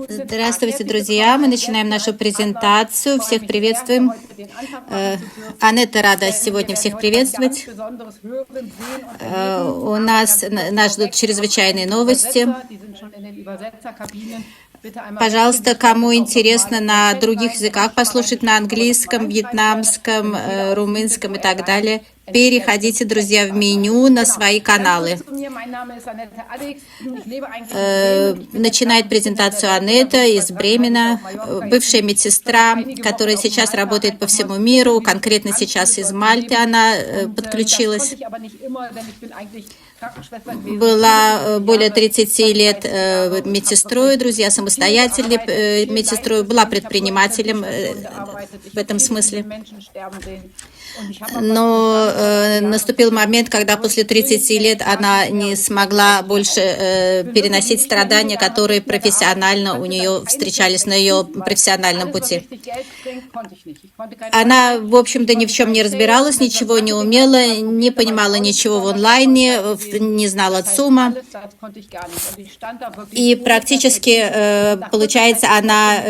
Здравствуйте, друзья! Мы начинаем нашу презентацию. Всех приветствуем. Анетта рада сегодня всех приветствовать. У нас ждут чрезвычайные новости. Пожалуйста, кому интересно на других языках послушать, на английском, вьетнамском, румынском и так далее, переходите, друзья, в меню на свои каналы. Начинает презентацию Анетта из Бремена, бывшая медсестра, которая сейчас работает по всему миру, конкретно сейчас из Мальты она подключилась. Была более 30 лет медсестрой, друзья, самостоятельной медсестрой, была предпринимателем в этом смысле. Но наступил момент, когда после 30 лет она не смогла больше переносить страдания, которые профессионально у нее встречались на ее профессиональном пути. Она, в общем-то, ни в чем не разбиралась, ничего не умела, не понимала ничего в онлайне, не знала ЦУМа. И практически, получается, она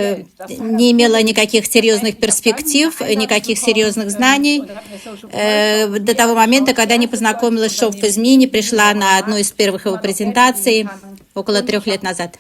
не имела никаких серьезных перспектив, никаких серьезных знаний. До того момента, когда не познакомилась с Шопф из Мини, пришла на одну из первых его презентаций около 3 лет назад.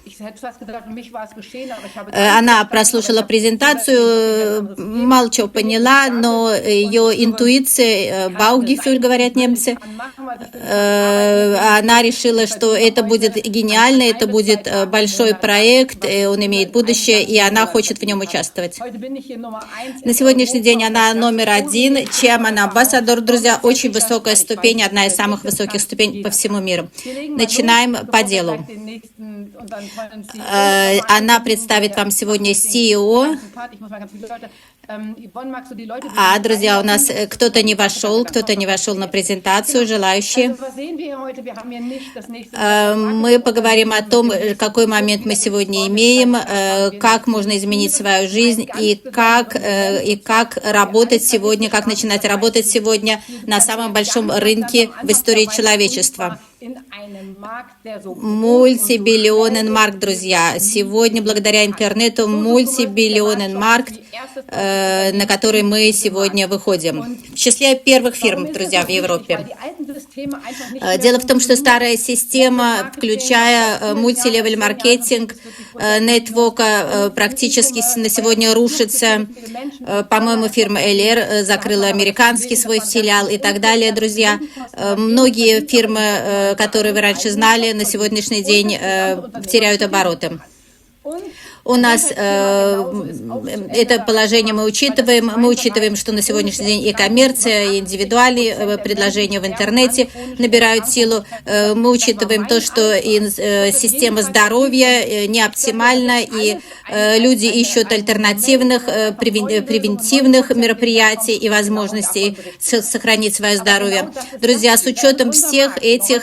Она прослушала презентацию, мало чего поняла, но ее интуиция, Баугефюль, говорят немцы, она решила, что это будет гениально, это будет большой проект, он имеет будущее, и она хочет в нем участвовать. На сегодняшний день она номер 1, Chairman Ambassador, друзья, очень высокая ступень, одна из самых высоких ступеней по всему миру. Начинаем по делу. Она представит вам сегодня CEO. Друзья, у нас кто-то не вошел на презентацию, желающие. Мы поговорим о том, какой момент мы сегодня имеем, как можно изменить свою жизнь и как работать сегодня, как начинать работать сегодня на самом большом рынке в истории человечества. Мультибиллионен маркт, друзья. Сегодня, благодаря интернету, мультибиллионен маркт, на который мы сегодня выходим. В числе первых фирм, друзья, в Европе. Дело в том, что старая система, включая мультилевел маркетинг, нетворка, практически на сегодня рушится. По-моему, фирма LR закрыла американский свой филиал и так далее, друзья. Многие фирмы, которые вы раньше знали, на сегодняшний день теряют обороты. У нас это положение мы учитываем, что на сегодняшний день и коммерция, и индивидуальные предложения в интернете набирают силу. Мы учитываем то, что система здоровья не оптимальна, и люди ищут альтернативных, превентивных мероприятий и возможностей сохранить свое здоровье. Друзья, с учетом всех этих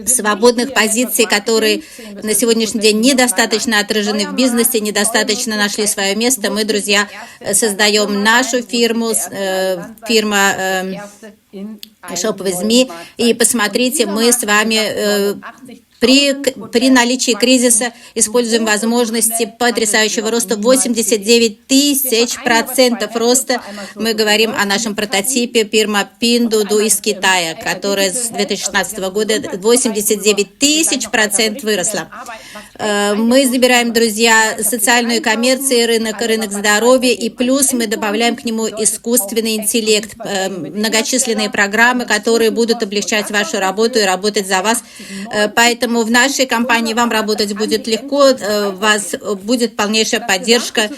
свободных позиций, которые на сегодняшний день недостаточно отражены в бизнесе, недостаточно нашли свое место, мы, друзья, создаем нашу фирму, фирма Shop with Me, и посмотрите, мы с вами при наличии кризиса используем возможности потрясающего роста, 89 000% роста. Мы говорим о нашем прототипе фирма Pinduoduo из Китая, которая с 2016 года 89 000% выросла. Мы забираем, друзья, социальную коммерцию, рынок здоровья, и плюс мы добавляем к нему искусственный интеллект, многочисленные программы, которые будут облегчать вашу работу и работать за вас. Поэтому в нашей компании вам работать будет легко, у вас будет полнейшая поддержка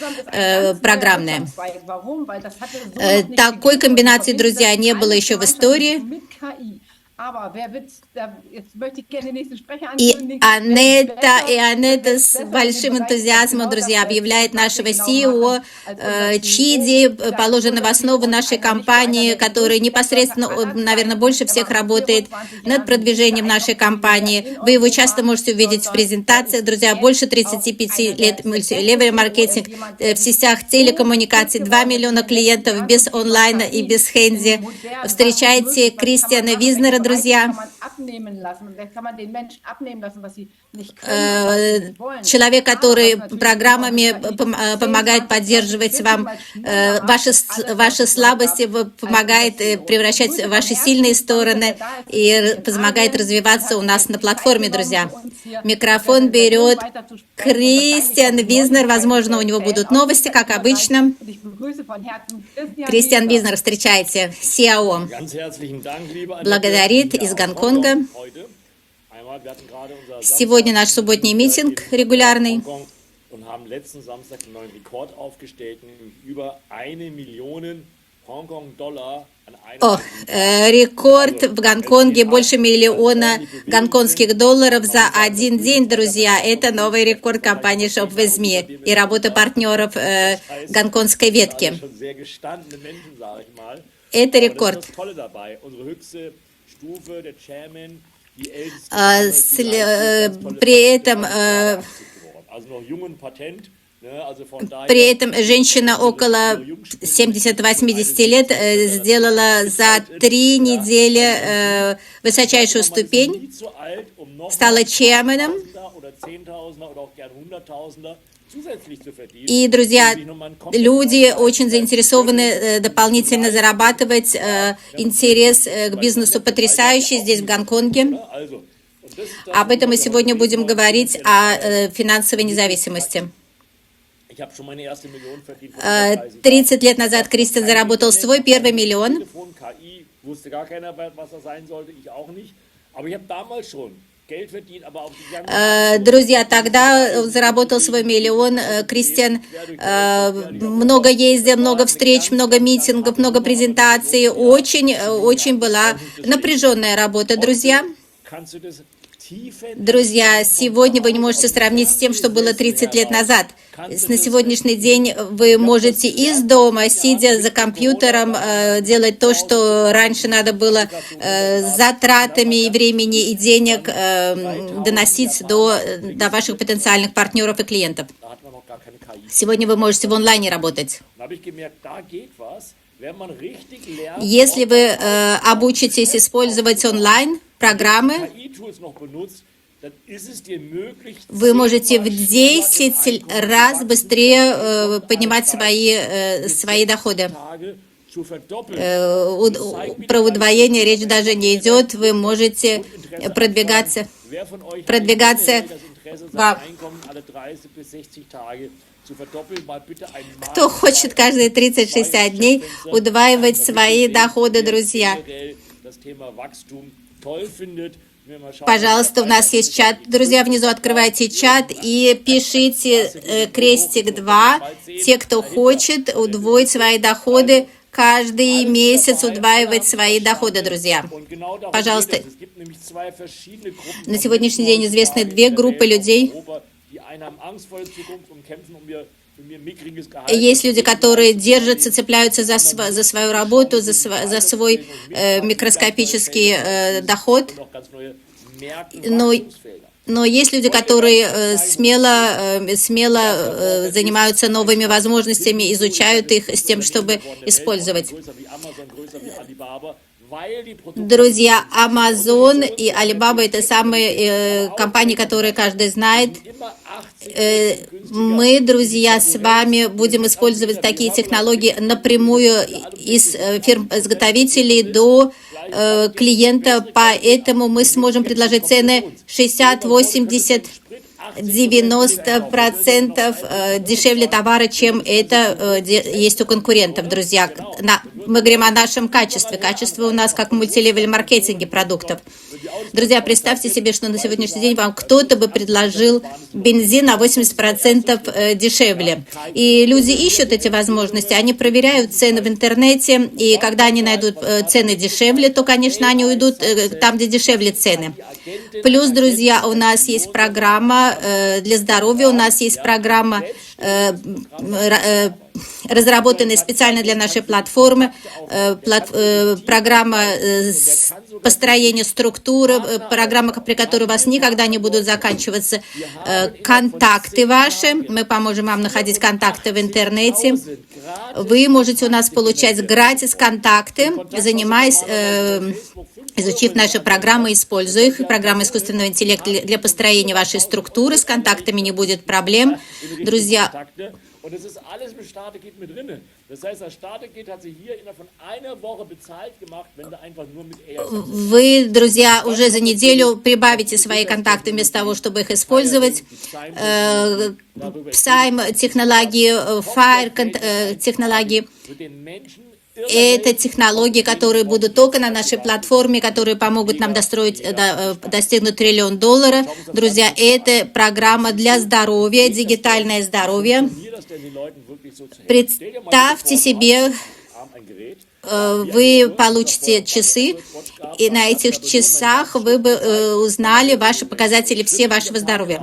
программная. Такой комбинации, друзья, не было еще в истории. И Анетта с большим энтузиазмом, друзья, объявляет нашего CEO Чиди, положенного в основу нашей компании, который непосредственно, наверное, больше всех работает над продвижением нашей компании. Вы его часто можете увидеть в презентациях, друзья, больше 35 лет мультилевел маркетинг в сетях телекоммуникаций, 2 миллиона клиентов без онлайна и без хенди. Встречайте Кристиана Визнера, друзья. человек, который программами помогает поддерживать вам ваши слабости, помогает превращать ваши сильные стороны и помогает развиваться у нас на платформе, друзья. Микрофон берет Кристиан Визнер. Возможно, у него будут новости, как обычно. Кристиан Визнер, встречайте, CIO. Благодарит из Гонконга. Сегодня наш субботний митинг регулярный. Рекорд в Гонконге, больше $1 000 000 гонконгских долларов за один день, друзья. Это новый рекорд компании ShopWithMe и работа партнеров гонконгской ветки. Это рекорд. При этом женщина около 70-80 лет сделала за 3 недели высочайшую ступень, стала чемпионом. И, друзья, люди очень заинтересованы дополнительно зарабатывать. Интерес к бизнесу потрясающий здесь, в Гонконге. Об этом мы сегодня будем говорить, о финансовой независимости. 30 лет назад Кристиан заработал свой первый миллион. Друзья, тогда заработал свой миллион. Кристиан много ездил, много встреч, много митингов, много презентаций. Очень была напряженная работа, друзья. Друзья, сегодня вы не можете сравнить с тем, что было 30 лет назад. На сегодняшний день вы можете из дома, сидя за компьютером, делать то, что раньше надо было с затратами и времени, и денег доносить до ваших потенциальных партнеров и клиентов. Сегодня вы можете в онлайне работать. Если вы обучитесь использовать онлайн-программы, вы можете в 10 раз быстрее поднимать свои доходы. Про удвоение речь даже не идет. Вы можете продвигаться. Кто хочет каждые 30-60 дней удваивать свои доходы, друзья? Пожалуйста, у нас есть чат. Друзья, внизу открывайте чат и пишите крестик 2. Те, кто хочет удвоить свои доходы, каждый месяц удваивать свои доходы, друзья. Пожалуйста. На сегодняшний день известны 2 группы людей. Есть люди, которые держатся, цепляются за свою работу, за свой микроскопический доход. Но есть люди, которые смело занимаются новыми возможностями, изучают их с тем, чтобы использовать. Друзья, Amazon и Alibaba — это самые компании, которые каждый знает. Мы, друзья, с вами будем использовать такие технологии напрямую из фирм-изготовителей до клиента, поэтому мы сможем предложить цены 60, 80, 90% дешевле товара, чем это есть у конкурентов, друзья. Мы говорим о нашем качестве. Качество у нас как в мультилевел маркетинге продуктов. Друзья, представьте себе, что на сегодняшний день вам кто-то бы предложил бензин на 80% дешевле. И люди ищут эти возможности, они проверяют цены в интернете, и когда они найдут цены дешевле, то, конечно, они уйдут там, где дешевле цены. Плюс, друзья, у нас есть программа для здоровья, у нас есть программа разработанные специально для нашей платформы, программа построения структуры, программа, при которой у вас никогда не будут заканчиваться контакты ваши. Мы поможем вам находить контакты в интернете. Вы можете у нас получать gratis контакты, занимаясь, изучив наши программы, используя их. Программа искусственного интеллекта для построения вашей структуры. С контактами не будет проблем. Друзья, вы, друзья, уже за неделю прибавите свои контакты вместо того, чтобы их использовать. Psyme технологии, Fire технологии. Это технологии, которые будут только на нашей платформе, которые помогут нам достигнуть $1 триллион. Друзья, это программа для здоровья, дигитальное здоровье. Представьте себе, вы получите часы, и на этих часах вы бы узнали ваши показатели все вашего здоровья.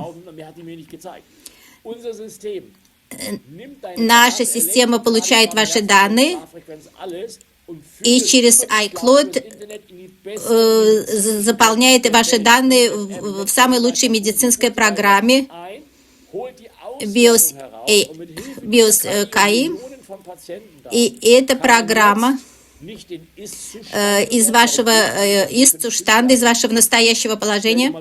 Наша система получает ваши данные и через iCloud заполняет ваши данные в самой лучшей медицинской программе BIOS-KI. И эта программа из вашего ist-Zustand, из вашего настоящего положения,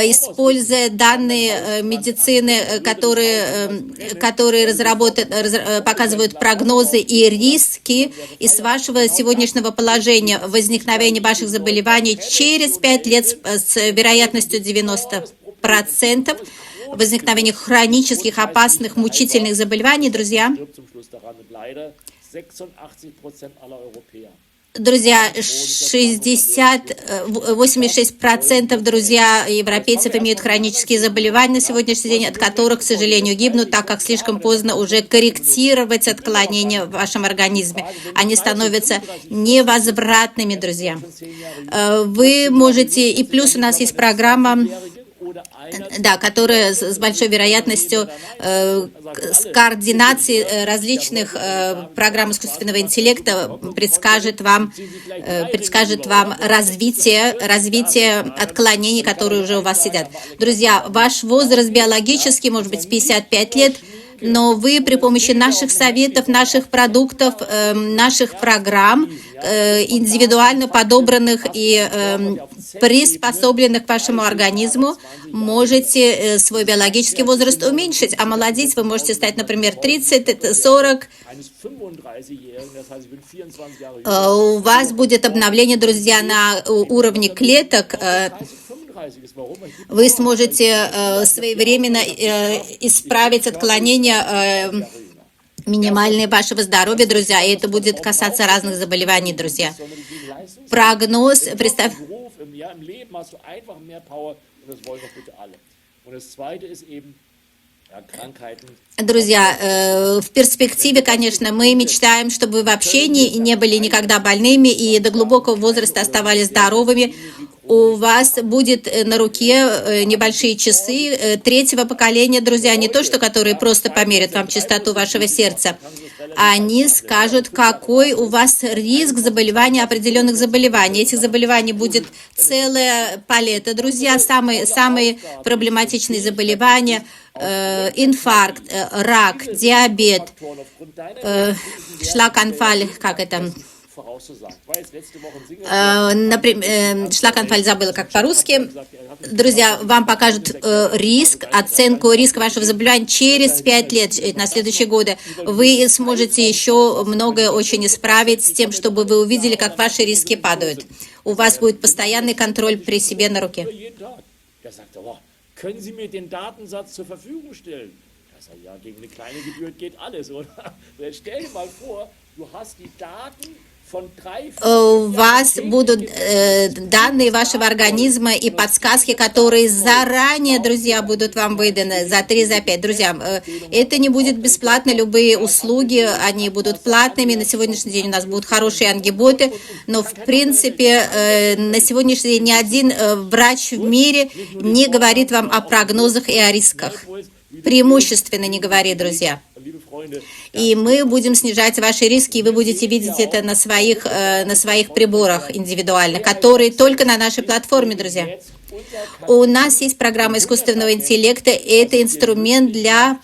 используя данные медицины, которые показывают прогнозы и риски из вашего сегодняшнего положения, возникновения ваших заболеваний через 5 лет с вероятностью 90%, возникновения хронических, опасных, мучительных заболеваний, друзья. Друзья, 86%, друзья, европейцев имеют хронические заболевания на сегодняшний день, от которых, к сожалению, гибнут, так как слишком поздно уже корректировать отклонения в вашем организме. Они становятся невозвратными, друзья. Вы можете, и плюс у нас есть программа, да, которая с большой вероятностью с координацией различных программ искусственного интеллекта предскажет вам развитие отклонений, которые уже у вас сидят. Друзья, ваш возраст биологический может быть 55 лет, но вы при помощи наших советов, наших продуктов, наших программ, индивидуально подобранных и приспособленных к вашему организму, можете свой биологический возраст уменьшить, а молодеть вы можете стать, например, 30, 40. У вас будет обновление, друзья, на уровне клеток. Вы сможете своевременно исправить отклонения минимальные вашего здоровья, друзья, и это будет касаться разных заболеваний, друзья. Прогноз, представь. Друзья, в перспективе, конечно, мы мечтаем, чтобы вы вообще не были никогда больными и до глубокого возраста оставались здоровыми. У вас будет на руке небольшие часы третьего поколения, друзья, не то, что которые просто померят вам частоту вашего сердца. Они скажут, какой у вас риск заболевания, определенных заболеваний. Этих заболеваний будет целая палета, друзья, самые проблематичные заболевания, инфаркт, рак, диабет, шлаганфаль, как это... Шлаганфаль забыла, как по-русски. Друзья, вам покажут оценку риска вашего заболевания через 5 лет, на следующие годы. Вы сможете еще многое очень исправить с тем, чтобы вы увидели, как ваши риски падают. У вас будет постоянный контроль при себе на руке. У вас будут данные вашего организма и подсказки, которые заранее, друзья, будут вам выданы за 3-5. Друзья, это не будет бесплатно, любые услуги, они будут платными. На сегодняшний день у нас будут хорошие ангиботы, но, в принципе, на сегодняшний день ни один врач в мире не говорит вам о прогнозах и о рисках. Преимущественно не говорит, друзья. И мы будем снижать ваши риски, и вы будете видеть это на своих приборах индивидуальных, которые только на нашей платформе, друзья. У нас есть программа искусственного интеллекта, это инструмент для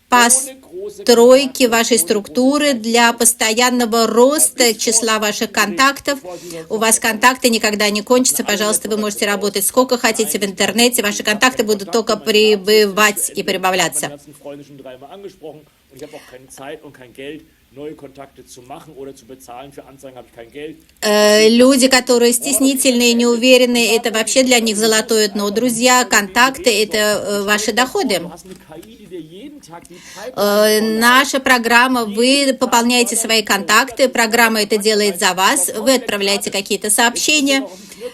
постройки вашей структуры, для постоянного роста числа ваших контактов. У вас контакты никогда не кончатся, пожалуйста, вы можете работать сколько хотите в интернете, ваши контакты будут только прибывать и прибавляться. Люди, которые стеснительные, неуверенные, это вообще для них золотое дно. Друзья, контакты – это ваши доходы. Наша программа, вы пополняете свои контакты, программа это делает за вас, вы отправляете какие-то сообщения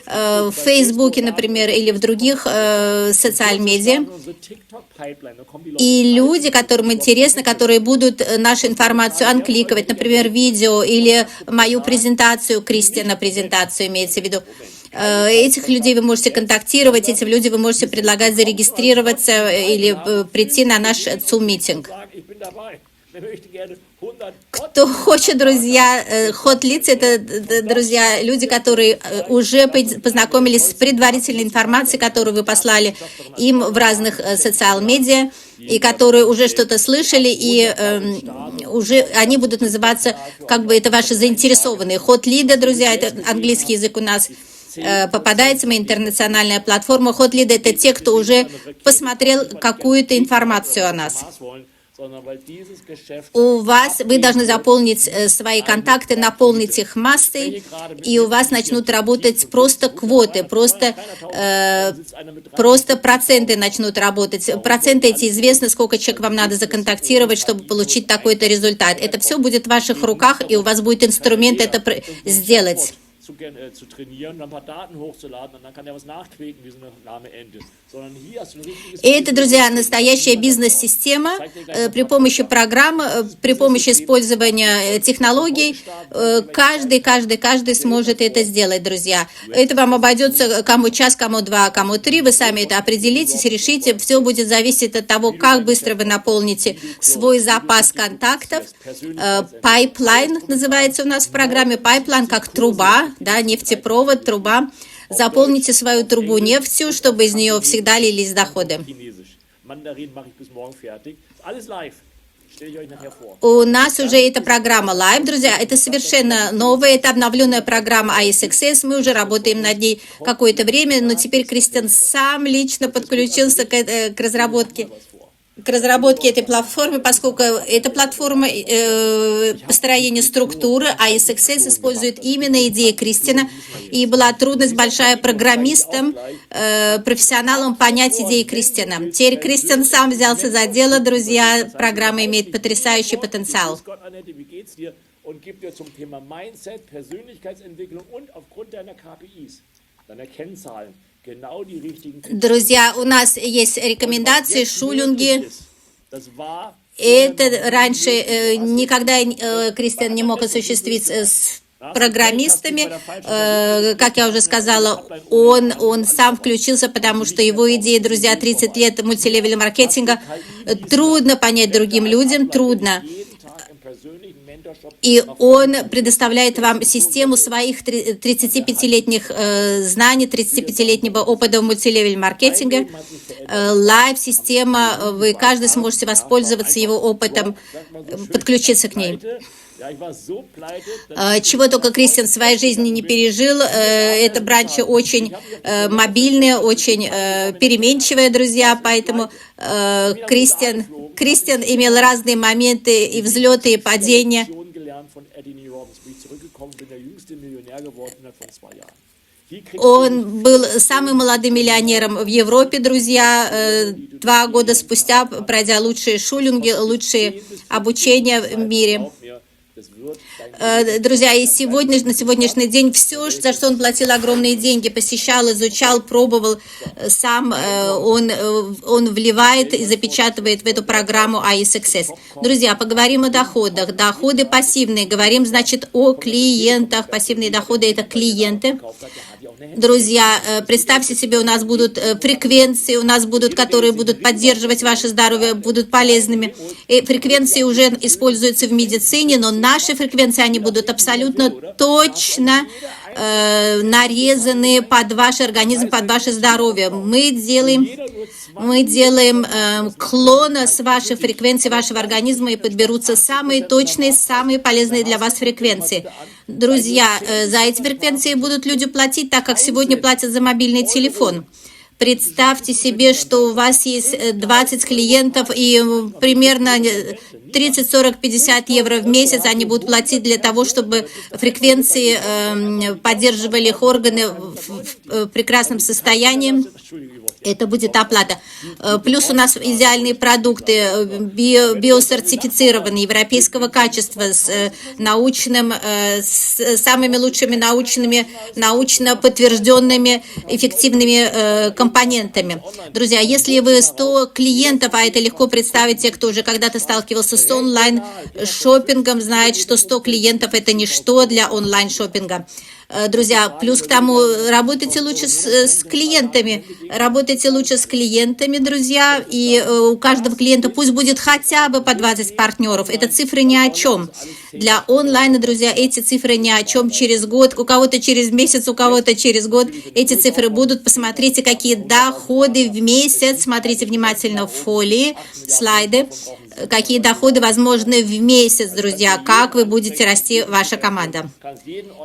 в Фейсбуке, например, или в других социальных медиа. И люди, которым интересно, которые будут нашу информацию анкликовать, например, видео или мою презентацию, Кристиана презентацию имеется в виду, этих людей вы можете контактировать, этим людям вы можете предлагать зарегистрироваться или прийти на наш Zoom-митинг. Кто хочет, друзья, hot leads – это, друзья, люди, которые уже познакомились с предварительной информацией, которую вы послали им в разных социальных медиа, и которые уже что-то слышали, и уже они будут называться, как бы это ваши заинтересованные. Hot lead, друзья, это английский язык у нас. Попадается мы интернациональная платформа. Hot lead – это те, кто уже посмотрел какую-то информацию о нас. Вы должны заполнить свои контакты, наполнить их массой, и у вас начнут работать просто квоты, просто проценты начнут работать. Проценты эти известны, сколько человек вам надо законтактировать, чтобы получить такой-то результат. Это все будет в ваших руках, и у вас будет инструмент это сделать. zu trainieren, ein paar Daten hochzuladen und dann kann er was nachquäken wie so eine lahme Ente. Sondern hier hast du ein richtiges... Это, друзья, настоящая бизнес-система при помощи программ, при помощи использования технологий. Каждый сможет это сделать, друзья. Это вам обойдется кому час, кому два, кому три. Вы сами это определитесь, решите. Все будет зависеть от того, как быстро вы наполните свой запас контактов. Pipeline называется у нас в программе. Pipeline как труба. Да, нефтепровод, труба. Заполните свою трубу нефтью, чтобы из нее всегда лились доходы. У нас уже эта программа Live, друзья. Это совершенно новая, это обновленная программа ISXS. Мы уже работаем над ней какое-то время, но теперь Кристиан сам лично подключился к разработке этой платформы, поскольку эта платформа построения структуры, а ISXS использует именно идеи Кристиана, и была трудность большая программистам, профессионалам понять идеи Кристиана. Теперь Кристиан сам взялся за дело, друзья, программа имеет потрясающий потенциал. Друзья, у нас есть рекомендации, шулинги. Это раньше никогда Кристиан не мог осуществить с программистами. Как я уже сказала, он сам включился, потому что его идеи, друзья, 30 лет мультилевел маркетинга. Трудно понять другим людям, трудно. И он предоставляет вам систему своих 35-летних знаний, 35-летнего опыта в мультилевел маркетинга. Лайв-система, вы каждый сможете воспользоваться его опытом, подключиться к ней. Чего только Кристиан в своей жизни не пережил. Эта бранча очень мобильная, очень переменчивая, друзья, поэтому Кристиан имел разные моменты и взлеты, и падения. Он был самым молодым миллионером в Европе, друзья. 2 года спустя, пройдя лучшие шулинги, лучшие обучения в мире. Друзья, и сегодня, на сегодняшний день все, за что он платил огромные деньги, посещал, изучал, пробовал, сам он вливает и запечатывает в эту программу AI Success. Друзья, поговорим о доходах. Доходы пассивные. Говорим, значит, о клиентах. Пассивные доходы – это клиенты. Друзья, представьте себе, у нас будут фреквенции, у нас будут, которые будут поддерживать ваше здоровье, будут полезными. И фреквенции уже используются в медицине, но наши фреквенции, они будут абсолютно точно нарезаны под ваш организм, под ваше здоровье. Мы делаем клона с вашей фреквенции, вашего организма, и подберутся самые точные, самые полезные для вас фреквенции. Друзья, за эти фреквенции будут люди платить, так как сегодня платят за мобильный телефон. Представьте себе, что у вас есть 20 клиентов и примерно 30, 40, 50 евро в месяц они будут платить для того, чтобы фреквенции поддерживали их органы в прекрасном состоянии. Это будет оплата. Плюс у нас идеальные продукты, биосертифицированные, европейского качества, с самыми лучшими научно подтвержденными эффективными компонентами. Друзья, если вы 100 клиентов, а это легко представить, те, кто уже когда-то сталкивался с онлайн-шоппингом, знает, что 100 клиентов – это ничто для онлайн-шоппинга. Друзья, плюс к тому, работайте лучше с клиентами. Работайте лучше с клиентами, друзья. И у каждого клиента пусть будет хотя бы по 20 партнеров. Это цифры ни о чем. Для онлайна, друзья, эти цифры ни о чем. Через год, у кого-то через месяц, у кого-то через год эти цифры будут. Посмотрите, какие доходы в месяц. Смотрите внимательно в фолии, слайды. Какие доходы возможны в месяц, друзья, как вы будете расти, ваша команда.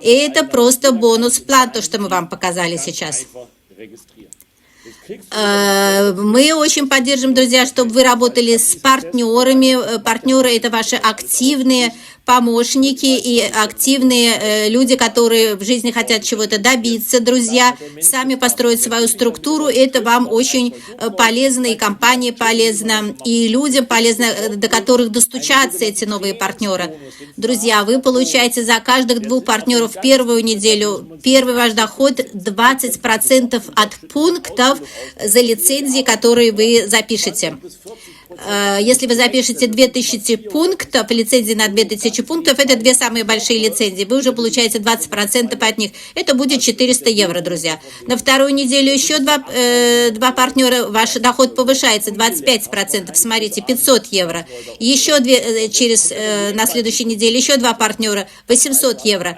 И это просто бонус-план, то, что мы вам показали сейчас. Мы очень поддержим, друзья, чтобы вы работали с партнерами. Партнеры – это ваши активные помощники и активные люди, которые в жизни хотят чего-то добиться, друзья, сами построить свою структуру. Это вам очень полезно, и компании полезно, и людям полезно, до которых достучатся эти новые партнеры. Друзья, вы получаете за каждых 2 партнеров первую неделю, первый ваш доход 20% от пунктов за лицензии, которые вы запишете. Если вы запишете 2000 пунктов, лицензии на 2000 пунктов, это 2 самые большие лицензии, вы уже получаете 20% от них. Это будет 400 евро, друзья. На вторую неделю еще 2 партнера, ваш доход повышается 25%, смотрите, 500 евро. Еще на следующей неделе еще 2 партнера, 800 евро.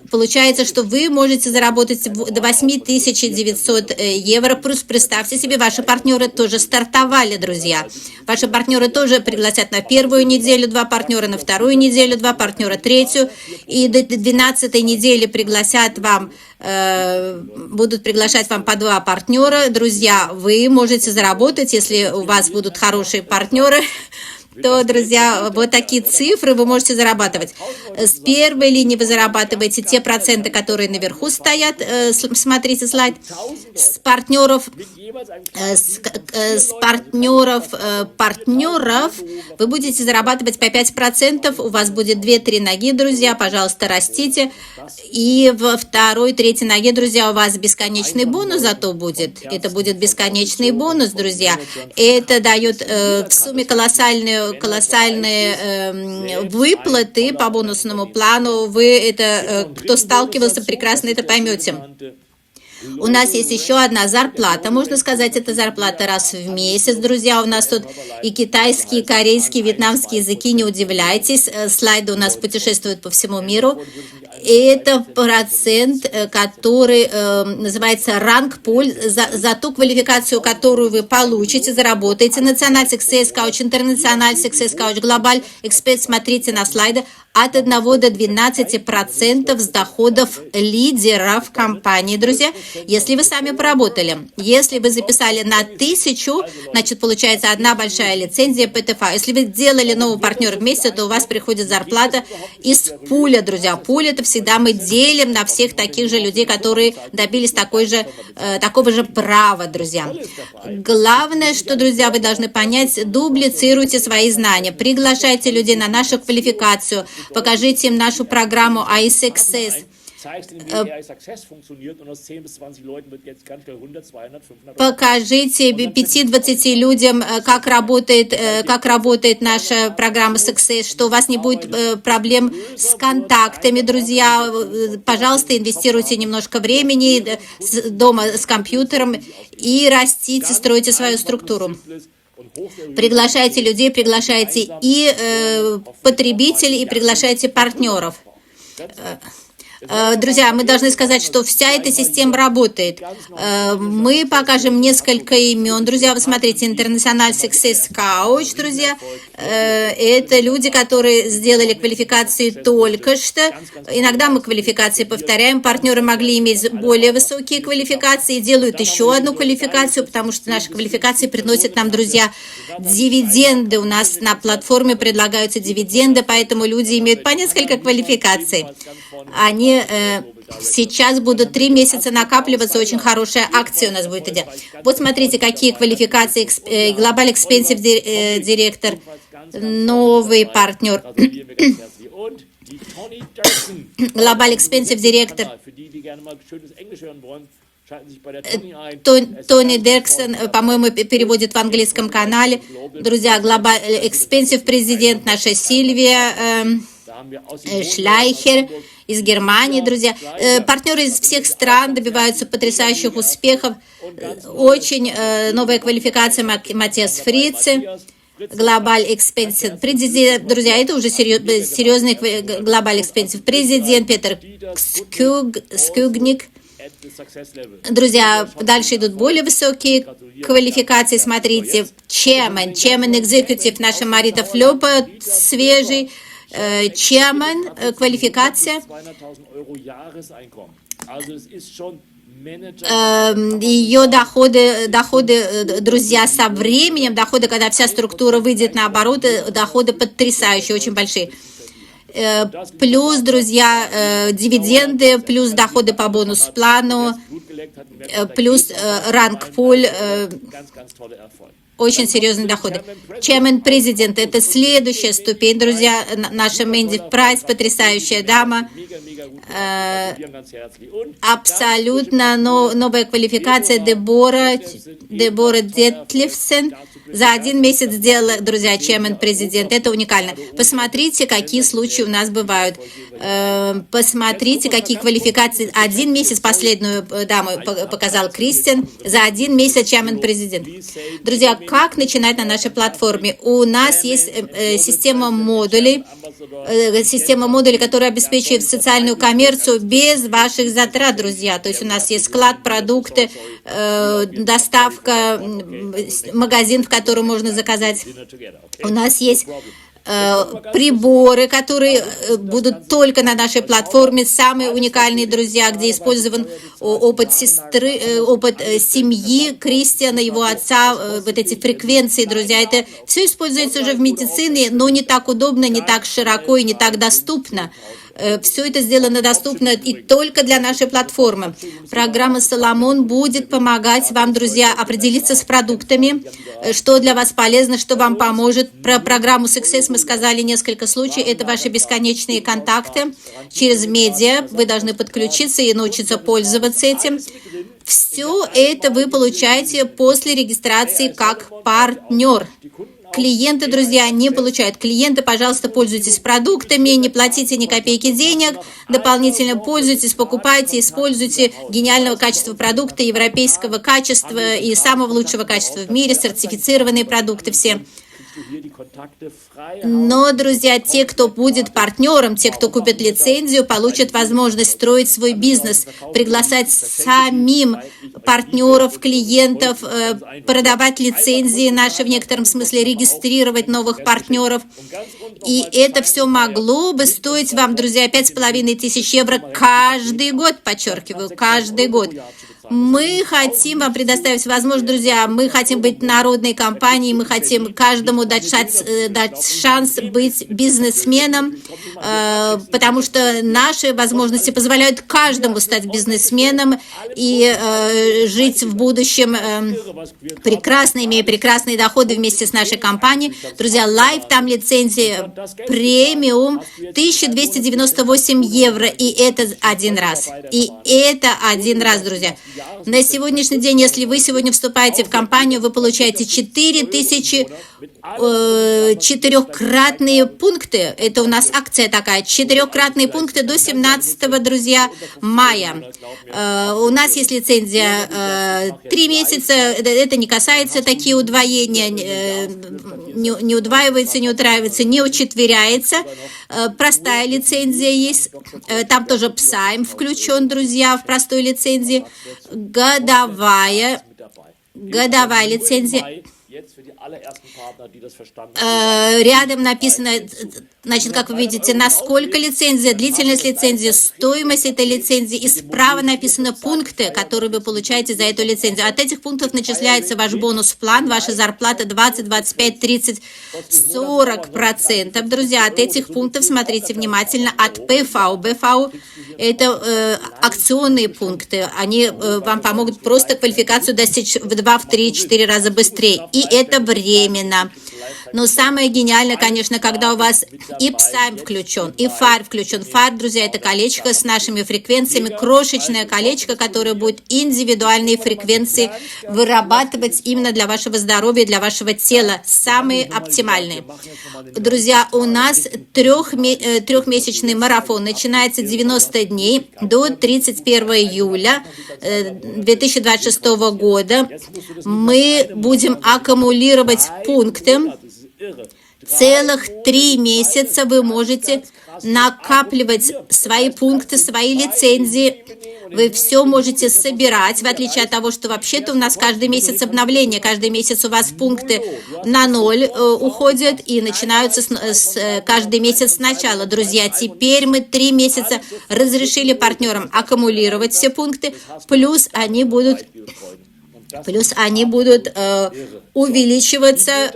Получается, что вы можете заработать до 8900 евро. Плюс представьте себе, ваши партнеры тоже стартовали, друзья. Ваши партнеры тоже пригласят на первую неделю 2 партнера, на вторую неделю 2 партнера, третью. И до 12-й недели будут приглашать вам по 2 партнера. Друзья, вы можете заработать, если у вас будут хорошие партнеры, то, друзья, вот такие цифры вы можете зарабатывать. С первой линии вы зарабатываете те проценты, которые наверху стоят. Смотрите слайд. С партнеров вы будете зарабатывать по 5%. У вас будет 2-3 ноги, друзья. Пожалуйста, растите. И в 2-3 ноге, друзья, у вас бесконечный бонус зато будет. Это будет бесконечный бонус, друзья. Это дает в сумме колоссальные выплаты по бонусному плану. Кто сталкивался, прекрасно это поймете. У нас есть еще одна зарплата, можно сказать, это зарплата раз в месяц, друзья. У нас тут и китайские, и корейские, и вьетнамские языки, не удивляйтесь. Слайды у нас путешествуют по всему миру. Это процент, который называется ранг-пуль, за ту квалификацию, которую вы получите, заработаете. Националь Success Coach, Интернациональ Success Coach, Глобаль Эксперт, смотрите на слайды. От 1 до 12% с доходов лидеров компании, друзья. Если вы сами поработали, если вы записали на 1000, значит, получается 1 большая лицензия ПТФА. Если вы делали нового партнера в месяц, то у вас приходит зарплата из пуля, друзья. Пуль — это всегда мы делим на всех таких же людей, которые добились такого же права, друзья. Главное, что, друзья, вы должны понять, дублицируйте свои знания, приглашайте людей на нашу квалификацию, покажите им нашу программу iSuccess. Покажите 5-20 людям, как работает наша программа Success, что у вас не будет проблем с контактами, друзья. Пожалуйста, инвестируйте немножко времени дома с компьютером и растите, стройте свою структуру. Приглашайте людей, приглашайте и потребителей, и приглашайте партнеров. Друзья, мы должны сказать, что вся эта система работает. Мы покажем несколько имен. Друзья, вы смотрите, International Success Coach, друзья. Это люди, которые сделали квалификации только что. Иногда мы квалификации повторяем. Партнеры могли иметь более высокие квалификации, делают еще одну квалификацию, потому что наши квалификации приносят нам, друзья, дивиденды. У нас на платформе предлагаются дивиденды, поэтому люди имеют по несколько квалификаций. Они сейчас будут 3 месяца накапливаться, очень хорошая акция у нас будет идти. Вот смотрите, какие квалификации. Global Expensive Director, новый партнер. Global Expensive Director. Тони Дерксон, по-моему, переводит в английском канале. Друзья, Global Expensive президент, наша Сильвия Шлайхер из Германии, друзья. Партнеры из всех стран добиваются потрясающих успехов. Очень новая квалификация Матиас Фрице, Global Expensive президент. Друзья, это уже серьезный Global Expensive президент Петр Скюгник. Друзья, дальше идут более высокие квалификации. Смотрите, Chairman Executive, наша Марита Флёпа, свежий. Chairman, квалификация. Ее доходы, друзья, со временем, доходы, когда вся структура выйдет на обороты, доходы потрясающие, очень большие. Плюс, друзья, дивиденды, плюс доходы по бонус-плану, плюс ранг-пуль. Очень серьезные доходы. Chairman президент – это следующая ступень, друзья. Наша Мэнди Прайс, потрясающая дама. Абсолютно новая квалификация. Дебора Детлевсен. За 1 месяц сделала, друзья, Chairman президент. Это уникально. Посмотрите, какие случаи у нас бывают. Посмотрите, какие квалификации. 1 месяц последнюю даму показал Кристиан. За 1 месяц Chairman президент. Друзья, как начинать на нашей платформе? У нас есть система модулей, которая обеспечивает социальную коммерцию без ваших затрат, друзья. То есть у нас есть склад, продукты, доставка, магазин, в котором можно заказать. У нас есть приборы, которые будут только на нашей платформе, самые уникальные, друзья, где использован опыт семьи Кристиана, его отца, вот эти фреквенции, друзья. Это все используется уже в медицине, но не так удобно, не так широко и не так доступно. Все это сделано доступно и только для нашей платформы. Программа «Соломон» будет помогать вам, друзья, определиться с продуктами, что для вас полезно, что вам поможет. Про программу Success мы сказали несколько случаев. Это ваши бесконечные контакты через медиа. Вы должны подключиться и научиться пользоваться этим. Все это вы получаете после регистрации как партнер. Клиенты, друзья, не получают. Клиенты, пожалуйста, пользуйтесь продуктами, не платите ни копейки денег, дополнительно пользуйтесь, покупайте, используйте гениального качества продукта, европейского качества и самого лучшего качества в мире, сертифицированные продукты все. Но, друзья, те, кто будет партнером, те, кто купит лицензию, получат возможность строить свой бизнес, приглашать самим партнеров, клиентов, продавать лицензии наши, в некотором смысле регистрировать новых партнеров. И это все могло бы стоить вам, друзья, 5500 евро каждый год, подчеркиваю, каждый год. Мы хотим вам предоставить возможность, друзья, мы хотим быть народной компанией, мы хотим каждому дать шанс быть бизнесменом, потому что наши возможности позволяют каждому стать бизнесменом и жить в будущем прекрасно, имея прекрасные доходы вместе с нашей компанией. Друзья, Lifetime лицензия премиум 1298 евро, и это один раз. И это один раз, друзья. На сегодняшний день, если вы сегодня вступаете в компанию, вы получаете 4000 четырехкратные пункты. Это у нас акция такая. 4-кратные пункты до 17, друзья, мая. У нас есть лицензия 3 месяца. Это не касается такие удвоения. Не удваивается, не утраивается, не учетверяется. Простая лицензия есть. Там тоже Psalm включен, друзья, в простой лицензии. Годовая лицензия. Рядом написано, значит, как вы видите, насколько лицензия, длительность лицензии, стоимость этой лицензии, и справа написаны пункты, которые вы получаете за эту лицензию. От этих пунктов начисляется ваш бонус-план, ваша зарплата 20, 25, 30, 40%. Друзья, от этих пунктов смотрите внимательно. От ПФАУ. БФАУ – это акционные пункты. Они вам помогут просто квалификацию достичь в 2, в 3, 4 раза быстрее. И это временно. Но самое гениальное, конечно, когда у вас и Psalm включен, и FAR включен. FAR, друзья, это колечко с нашими фреквенциями, крошечное колечко, которое будет индивидуальные фреквенции вырабатывать именно для вашего здоровья, для вашего тела, самые оптимальные. Друзья, у нас трехмесячный марафон начинается 90 дней до 31 июля 2026 года. Мы будем аккумулировать пункты. Целых 3 месяца вы можете накапливать свои пункты, свои лицензии. Вы все можете собирать, в отличие от того, что вообще-то у нас каждый месяц обновление. Каждый месяц у вас пункты на 0 уходят и начинаются каждый месяц сначала. Друзья, теперь мы 3 месяца разрешили партнерам аккумулировать все пункты, плюс они будут увеличиваться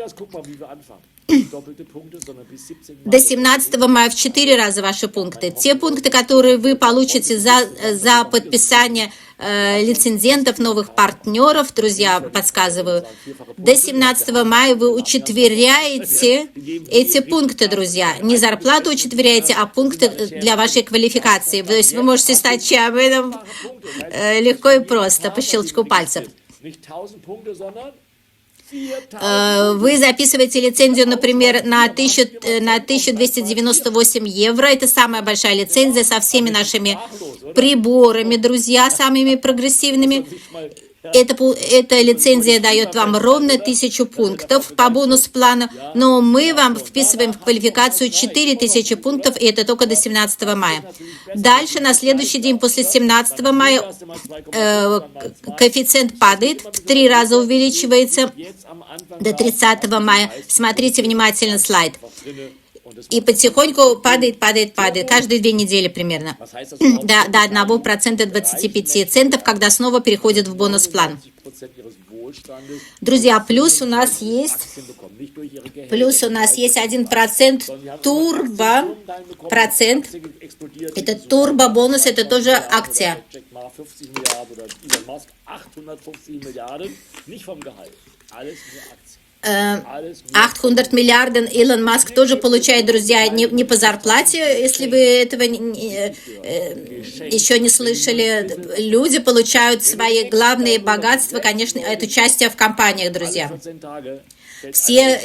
до 17 мая в 4 раза ваши пункты. Те пункты, которые вы получите за подписание лицензентов, новых партнеров, друзья, подсказываю, до 17 мая вы учетверяете эти пункты, друзья. Не зарплату учетверяете, а пункты для вашей квалификации. То есть вы можете стать чемпионом легко и просто, по щелчку пальцев. Вы записываете лицензию, например, на 1298 евро. Это самая большая лицензия со всеми нашими приборами, друзья, самыми прогрессивными. Эта лицензия дает вам ровно 1000 пунктов по бонус-плану, но мы вам вписываем в квалификацию 4000 пунктов, и это только до 17 мая. Дальше, на следующий день после 17 мая, коэффициент падает, в 3 раза увеличивается до 30 мая. Смотрите внимательно слайд. И потихоньку падает, каждые 2 недели примерно, до 1% 25 центов, когда снова переходит в бонус-план. Друзья, плюс у нас есть 1% турбо-процент. Это турбо-бонус, это тоже акция. 800 миллиардов Илон Маск тоже получает, друзья, не по зарплате, если вы этого еще не слышали. Люди получают свои главные богатства, конечно, от участия в компаниях, друзья. Все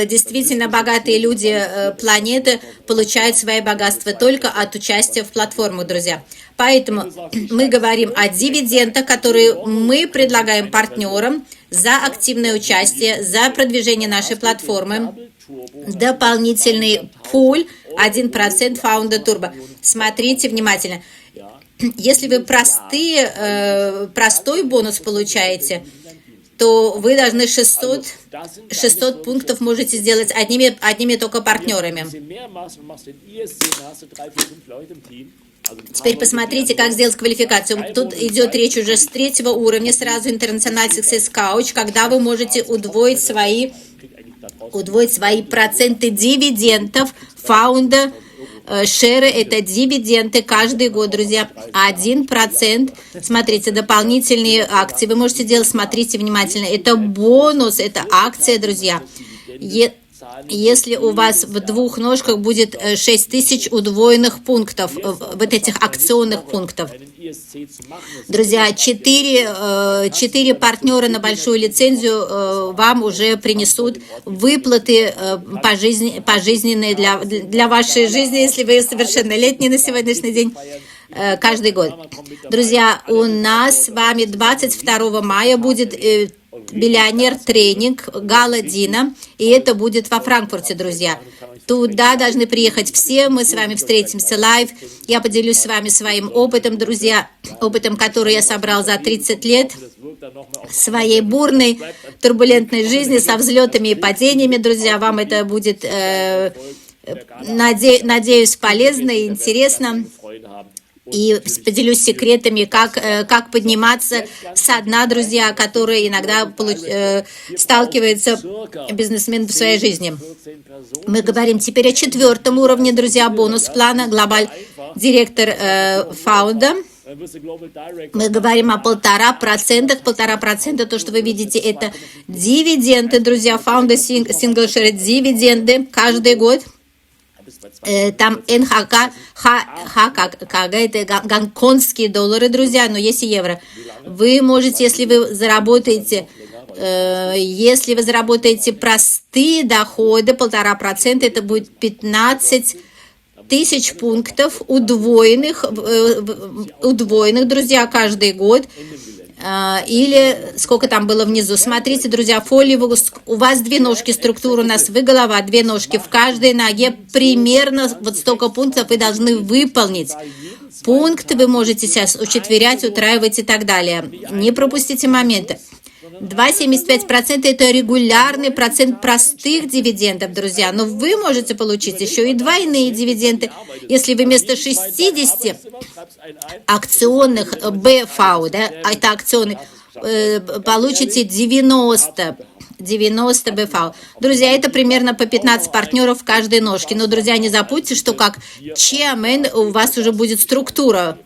действительно богатые люди планеты получают свои богатства только от участия в платформах, друзья. Поэтому мы говорим о дивидендах, которые мы предлагаем партнерам за активное участие, за продвижение нашей платформы. Дополнительный пуль 1% Founder Turbo. Смотрите внимательно. Если вы простой бонус получаете, то вы должны 600 пунктов можете сделать одними только партнерами. Теперь посмотрите, как сделать квалификацию. Тут идет речь уже с 3-го уровня, сразу International Success Coach, когда вы можете удвоить свои проценты дивидендов фаунда. Шеры – это дивиденды каждый год, друзья. 1%. Смотрите, дополнительные акции вы можете делать, смотрите внимательно. Это бонус, это акция, друзья. Если у вас в 2 ножках будет 6000 удвоенных пунктов, вот этих акционных пунктов. Друзья, 4 партнера на большую лицензию вам уже принесут выплаты пожизненные для вашей жизни, если вы совершеннолетний на сегодняшний день, каждый год. Друзья, у нас с вами 22 мая будет миллионер-тренинг Гала Дина, и это будет во Франкфурте, друзья. Туда должны приехать все, мы с вами встретимся лайв. Я поделюсь с вами своим опытом, друзья, опытом, который я собрал за 30 лет своей бурной, турбулентной жизни со взлетами и падениями, друзья. Вам это будет, надеюсь, полезно и интересно. И поделюсь секретами, как подниматься со дна, друзья, которые иногда сталкивается бизнесмен в своей жизни. Мы говорим теперь о 4-м уровне, друзья, бонус-плана, глобаль-директор фаунда. Мы говорим о 1,5%. 1,5%, то, что вы видите, это дивиденды, друзья, фаунда сингл шер, дивиденды каждый год. Там НХК, это гонконгские доллары, друзья, но есть и евро. Вы можете, если вы заработаете простые доходы, 1,5%, это будет 15 тысяч пунктов удвоенных, друзья, каждый год. Или сколько там было внизу. Смотрите, друзья, фолию, у вас 2 ножки, структура у нас, вы голова, 2 ножки, в каждой ноге примерно вот столько пунктов вы должны выполнить. Пункты вы можете сейчас учетверять, утраивать и так далее. Не пропустите моменты. 2,75% это регулярный процент простых дивидендов, друзья. Но вы можете получить еще и двойные дивиденды. Если вы вместо 60 акционных БФАУ, да, это акционы, получите 90 БФАУ. Друзья, это примерно по 15 партнеров в каждой ножке. Но, друзья, не забудьте, что как chairman у вас уже будет структура.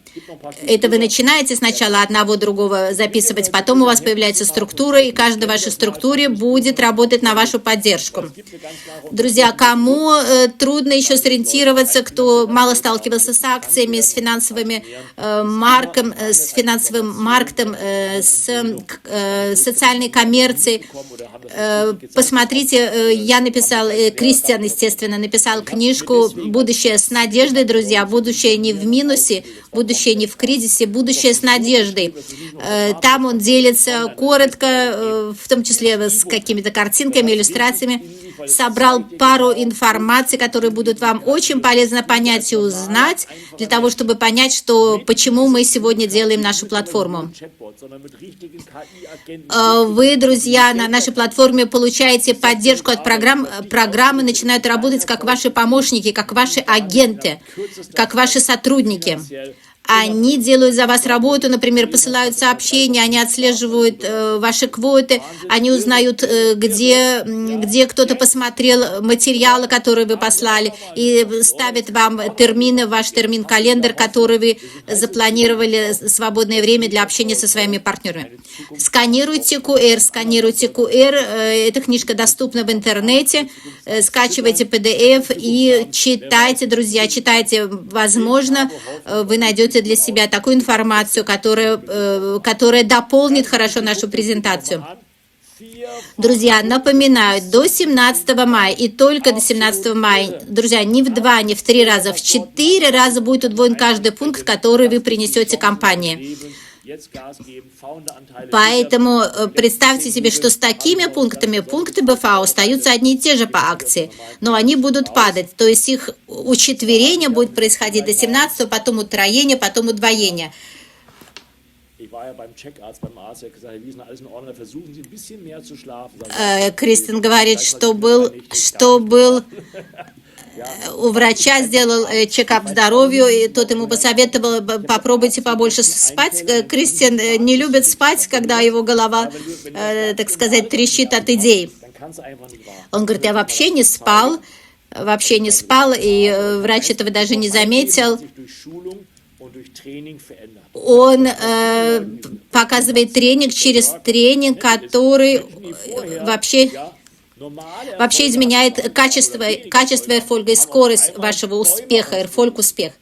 Это вы начинаете сначала одного другого записывать, потом у вас появляется структура, и каждая ваша структура будет работать на вашу поддержку. Друзья, кому трудно еще сориентироваться, кто мало сталкивался с акциями, с финансовыми марком, с финансовым маркетом, с социальной коммерцией, посмотрите, я написал, Кристиан, естественно, написал книжку «Будущее с надеждой», друзья, будущее не в минусе, будущее не в кризисе, будущее с надеждой. Там он делится коротко, в том числе с какими-то картинками, иллюстрациями. Собрал пару информаций, которые будут вам очень полезно понять и узнать, для того, чтобы понять, почему мы сегодня делаем нашу платформу. Вы, друзья, на нашей платформе получаете поддержку от программ. Программы начинают работать как ваши помощники, как ваши агенты, как ваши сотрудники. Они делают за вас работу, например, посылают сообщения, они отслеживают ваши квоты, они узнают, где кто-то посмотрел материалы, которые вы послали, и ставят вам термины, ваш термин-календарь, который вы запланировали, свободное время для общения со своими партнерами. Сканируйте QR, эта книжка доступна в интернете, скачивайте PDF и читайте, друзья, читайте, возможно, вы найдете для себя такую информацию, которая дополнит хорошо нашу презентацию. Друзья, напоминаю, до 17 мая и только до 17 мая, друзья, не в 2, не в 3 раза, в 4 раза будет удвоен каждый пункт, который вы принесете компании. Поэтому представьте себе, что с такими пунктами, пункты БФА остаются одни и те же по акции, но они будут падать, то есть их учетверение будет происходить до 17, потом утроение, потом удвоение. Кристин говорит, что был у врача, сделал чекап здоровью, и тот ему посоветовал, попробуйте побольше спать. Кристиан не любит спать, когда его голова, так сказать, трещит от идей. Он говорит, я вообще не спал, и врач этого даже не заметил. Он показывает тренинг через тренинг, который вообще изменяет качество эрфольга и скорость вашего успеха, эрфольг успех.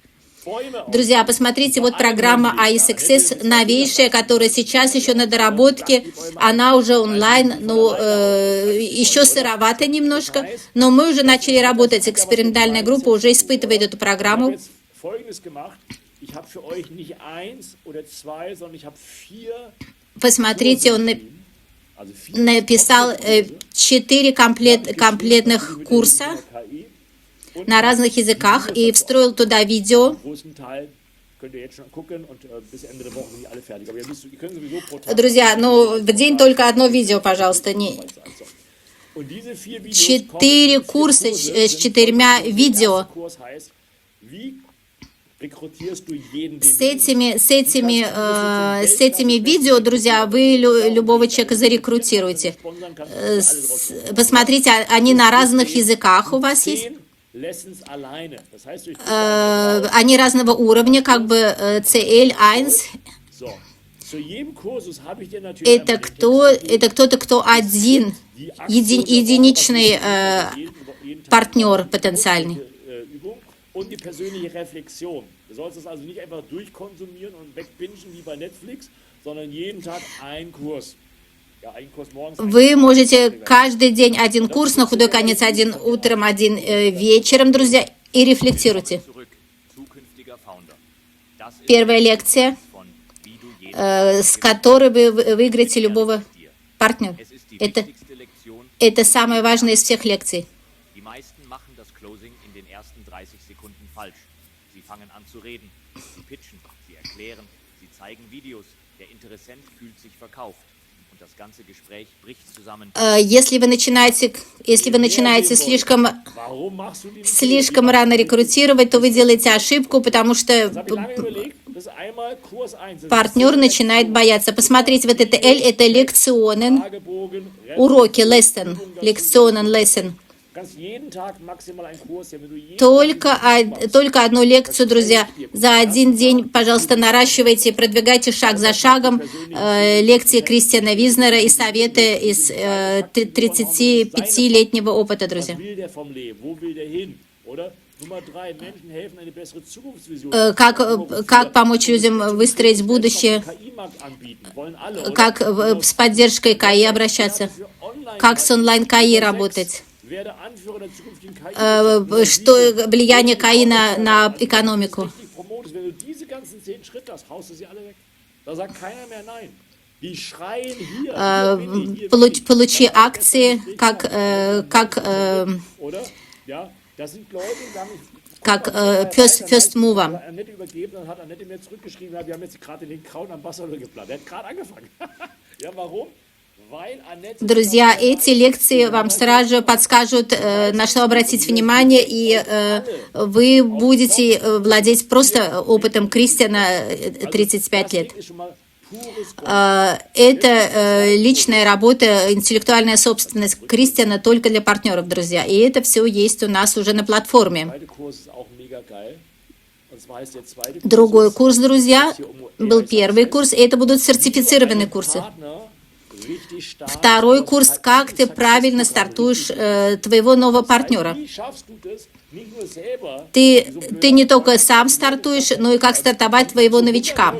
Друзья, посмотрите, вот программа iSuccess, новейшая, которая сейчас еще на доработке, она уже онлайн, но еще сыровата немножко, но мы уже начали работать, экспериментальная группа уже испытывает эту программу. Посмотрите, он написал 4 комплектных курса на разных языках и встроил туда видео. Друзья, ну в день только одно видео, пожалуйста. 4 курса с 4 видео. С этими видео, друзья, вы любого человека зарекрутируете. Посмотрите, они на разных языках у вас есть. Они разного уровня, как бы CL1. Это кто-то, кто один, единичный партнер потенциальный. Und die persönliche Reflexion. Du sollst es also nicht einfach durchkonsumieren und wegbingen wie bei Netflix, sondern jeden Tag ein Kurs. Вы можете каждый день один курс, на худой конец один утром, один вечером, друзья, и рефлексируйте. Первая лекция, с которой вы выиграете любого партнера. Это самое важное из всех лекций. Если вы начинаете слишком рано рекрутировать, то вы делаете ошибку, потому что партнер начинает бояться. Посмотрите, вот это L, это лекционен, уроки, lesson, лекционен, lesson. Только одну лекцию, друзья, за один день, пожалуйста, наращивайте, продвигайте шаг за шагом лекции Кристиана Визнера и советы из 35-летнего опыта, друзья. Как помочь людям выстроить будущее, как с поддержкой КАИ обращаться, как с онлайн-КАИ работать. Что влияние КАИ на экономику. Получи акции, как First Mover. Друзья, эти лекции вам сразу же подскажут, на что обратить внимание, и вы будете владеть просто опытом Кристиана 35 лет. Это личная работа, интеллектуальная собственность Кристиана только для партнеров, друзья. И это все есть у нас уже на платформе. Другой курс, друзья, был первый курс, и это будут сертифицированные курсы. Второй курс, как ты правильно стартуешь твоего нового партнера. Ты не только сам стартуешь, но и как стартовать твоего новичка.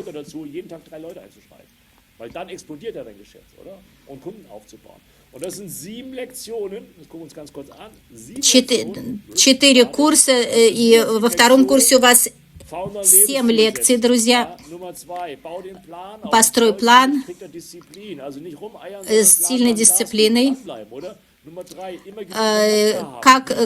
4 курса, и во втором курсе у вас 7 лекций, друзья. Построй план с сильной дисциплиной. Nummer 3, immer genug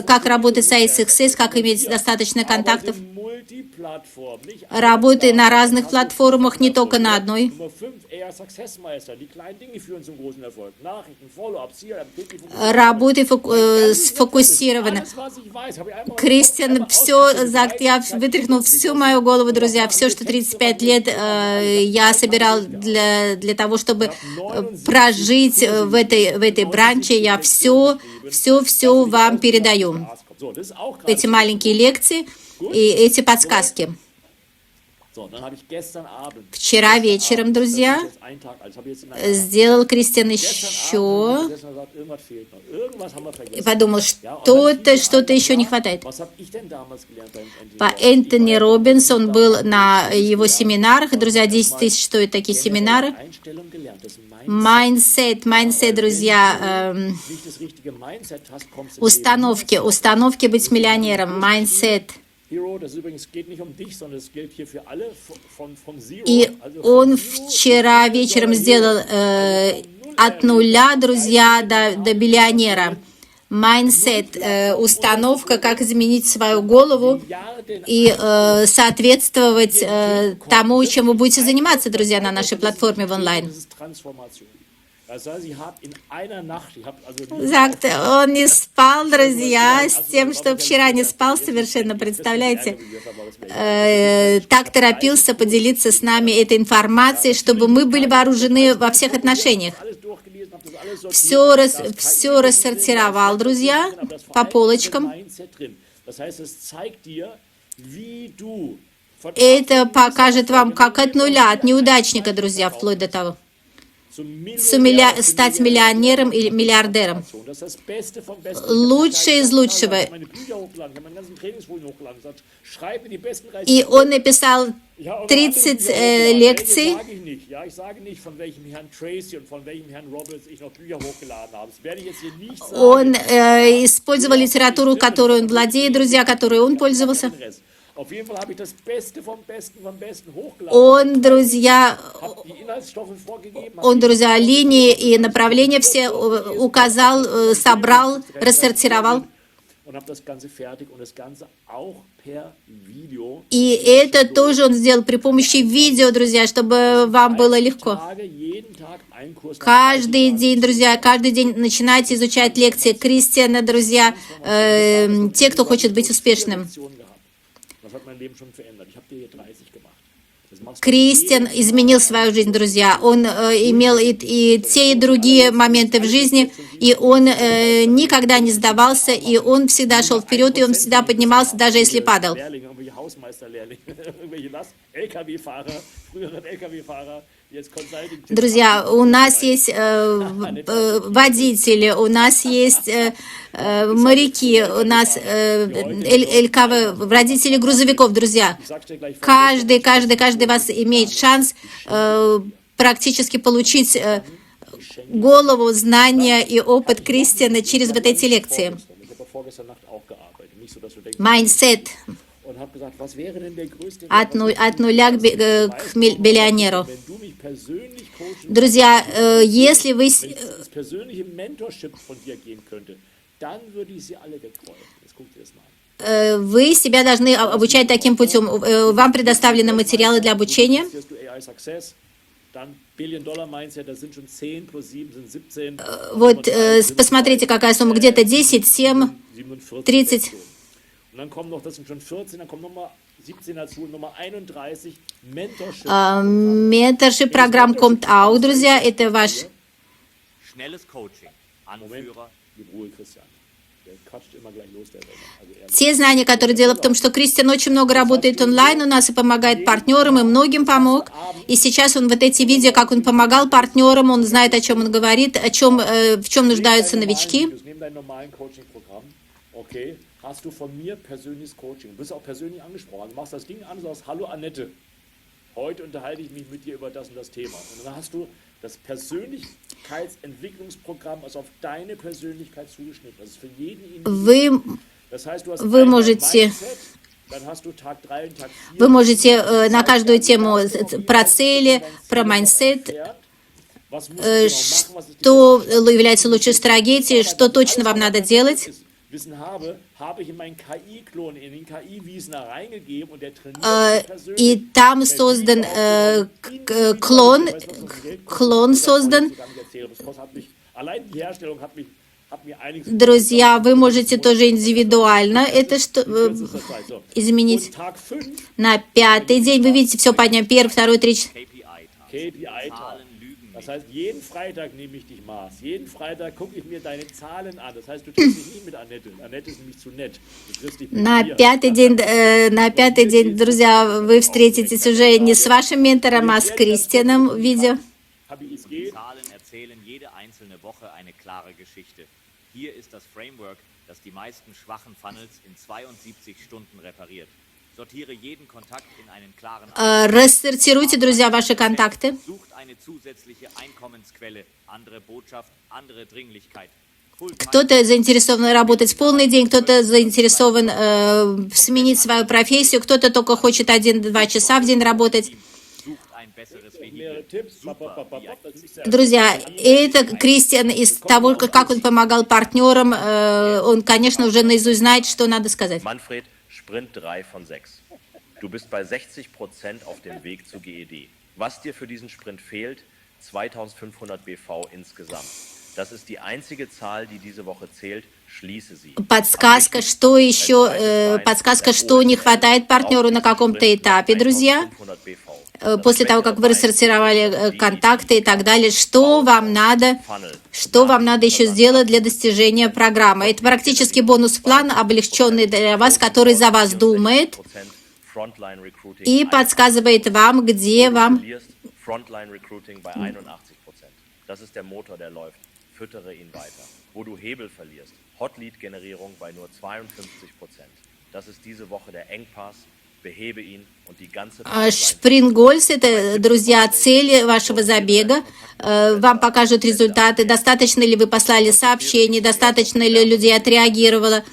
как работать с ASXS, как иметь достаточно контактов. Multiplattform, nicht Работай на разных платформах, не только на одной. Nummer 5, eher Successmeister. Die kleinen Dinge führen zum großen Erfolg. Nachrichten, Follow-ups, hier, Работай сфокусированно. alles, was ich weiß, habe ich einmal Кристиан все, я вытряхнул всю мою голову, друзья, все, что 35 лет я собирал для того, чтобы прожить в этой бранче, я все вам передаю. So, das ist auch gerade. Эти маленькие лекции и эти подсказки. So, dann habe ich gestern Abend. Вчера вечером, друзья, Jetzt einen Tag alt. Ich habe jetzt in einer сделал Кристиан еще irgendwas fehlt noch. Irgendwas haben wir и vergessen. подумал, что-то еще не хватает. Was habe ich denn damals gelernt beim NTV? По Энтони Роббинс, он был на его семинарах. Друзья, 10 тысяч стоят такие семинары. Einstellung gelernt. Das Mindset, друзья, nicht das richtige Mindset hast, kommst du установки быть миллионером, mindset. Hero, das übrigens geht nicht um dich, sondern es gilt hier für alle von Zero. И Also он вчера вечером сделал от нуля, друзья, до миллионера. Mindset, установка, как изменить свою голову и соответствовать тому, чем вы будете заниматься, друзья, на нашей платформе в онлайн. das ist Transformation. Das heißt, ich habe in einer Nacht, ich habe also Зак, он не спал, друзья, с тем, что вчера не спал совершенно, представляете? Так торопился поделиться с нами этой информацией, чтобы мы были вооружены во всех отношениях. alles durchgelesen, habe das alles sortiert. Все рассортировал, друзья, по полочкам. Mindset drin. Das heißt, es zeigt dir, wie du von Это покажет вам, как от нуля, от неудачника, друзья, вплоть до того, стать миллионером или миллиардером. Das ist das Beste vom Besten. Лучшее из лучшего. Ich habe meine Bücher hochgeladen, ich habe meine ganzen Trainingsfolien hochgeladen. Gesagt, schreib mir die besten 30. И он написал Ja, und 30 andere Bücher лекций. hochgeladen. Sage ich nicht. Ja, ich sage nicht, von welchem Herrn Tracy und von welchem Herrn Roberts ich noch Bücher hochgeladen habe. Das werde ich jetzt hier nicht sagen. Он использовал литературу, которую он владеет, друзья, которой он пользовался. Auf jeden Fall habe ich das Beste vom Besten hochgeladen. Он, друзья, Habe die Inhaltsstoffe vorgegeben. он, друзья, линии и направления все указал, собрал, рассортировал. Und habe das Ganze fertig und das Ganze auch per Video. И это тоже он сделал при помощи видео, друзья, чтобы вам было легко. Jeden Tag ein Kurs. Каждый день, друзья, каждый день начинайте изучать лекции Кристиана, друзья, те, кто хочет быть успешным. Das hat mein Leben schon verändert. Ich habe dir hier 30 gemacht. Das machst du. Кристиан изменил свою жизнь, друзья. Он имел и те, и другие моменты в жизни, и он никогда не сдавался, и он всегда шел вперед, и он всегда поднимался, даже если падал. Lehrlinge, irgendwelche Hausmeisterlehrlinge, irgendwelche LKW-Fahrer, früheren LKW-Fahrer, jetzt Consulting. Друзья, у нас есть водители, у нас есть моряки, у нас ЛКВ, водители грузовиков, друзья. Каждый вас имеет шанс практически получить голову, знания и опыт Кристиана через вот эти лекции. Ich habe vorgestern Nacht auch gearbeitet. Nicht so, dass du denkst, Mindset und habe gesagt, was wäre denn der größte от нуля к миллионеру. wenn du mich persönlich coachen, Друзья, если вы wenn das persönliche Mentorship von dir gehen könnte, dann würde ich sie alle wegräumen. Jetzt guck dir das mal an. вы себя должны обучать таким путем. Вам предоставлены материалы для обучения. Jetzt du AI Success, dann Billion-Dollar Mindset, das sind schon 10 plus 7 sind 17. Вот посмотрите, какая сумма. Где-то 10, 7, 47 30. Lektionen. Und dann kommen noch, das sind schon 14, dann kommen nochmal 17 dazu, Nummer 31, Mentorship. Менторшип программ Compt Out, друзья. Это ваш Schnelles Coaching. Anführer. Gib Ruhe, Christian. Der quatscht immer gleich los, der Welt. Also ehrlich. те знания, которые дело в том, что Кристиан очень много работает онлайн у нас и помогает партнерам, и многим помог. И сейчас он вот эти видео, как он помогал партнерам, он знает, о чем он говорит, в чем нуждаются новички. Neben deinem normalen Coaching-Programm, okay, hast du von mir persönliches Coaching. Du bist auch persönlich angesprochen. Du machst das Ding an und sagst, hallo Annette, heute unterhalte ich mich mit dir über das und das Thema. Und dann hast du das Persönlichkeitsentwicklungsprogramm, also auf deine Persönlichkeit zugeschnitten. Das ist für jeden individuell. Das heißt, du hast Вы einmal можете, Mindset, dann hast du Tag 3 und Tag 4. вы можете на каждую тему про цели, про майндсет, Was musst du genau machen? Was ist die что beste является лучшей стратегией, что точно вам надо делать. Wissen habe ich in meinen KI-Klon, in den KI-Wiesner reingegeben und der trainiert persönlich. И там создан клон создан. Allein die Herstellung hat mir einiges. Друзья, вы можете тоже индивидуально это изменить. Und Tag 5 На 5-й день вы видите все по дням. 1, 2, 3, 4. KPI-Tag. Das heißt, jeden Freitag nehme ich dich Maß. Jeden Freitag gucke ich mir deine Zahlen an. Das heißt, du triffst dich nicht mit Annette. Annette ist nämlich zu nett. Du triffst dich mit На mir. 5-й день, друзья, вы встретитесь уже не с вашим ментором, а с Кристианом в видео. Zahlen erzählen jede einzelne Woche eine klare Geschichte. Hier ist das Framework, das die meisten schwachen Funnels in 72 Stunden repariert. Sortiere jeden Kontakt in einen klaren Рассортируйте, друзья, ваши контакты. Sucht eine zusätzliche Einkommensquelle, andere Botschaft, andere Dringlichkeit. Кто-то заинтересован работать в полный день, кто-то заинтересован сменить свою профессию, кто-то только хочет 1-2 часа в день работать. Sucht ein besseres Vehikel. Mehrere Tipps. Друзья, это Кристиан из того, как он помогал партнерам, он, конечно, уже наизусть знает, что надо сказать. Manfred, Sprint 3 von 6. Du bist bei 60% auf dem Weg zu GED. Was dir für diesen Sprint fehlt? 2500 BV insgesamt. Das ist die einzige Zahl, die diese Woche zählt. Schließe sie. Подсказка, что еще, подсказка, что не хватает партнеру на каком-то этапе, друзья. 500 BV. После того, как вы рассортировали контакты и так далее, что вам надо еще сделать для достижения программы. Это практически бонус-план, облегченный для вас, который за вас думает и подсказывает вам, где вам... Frontline Recruiting bei 81%. Das ist der Motor, der läuft. Füttere ihn weiter. Wo du Hebel verlierst, Hot-Lead-Generierung bei nur 52%. Das ist diese Woche der Engpass. Behebe ihn und die ganze Шпрингольс – это, друзья, цели вашего забега. Вам покажут результаты. Достаточно ли вы послали сообщений, достаточно ли людей отреагировало.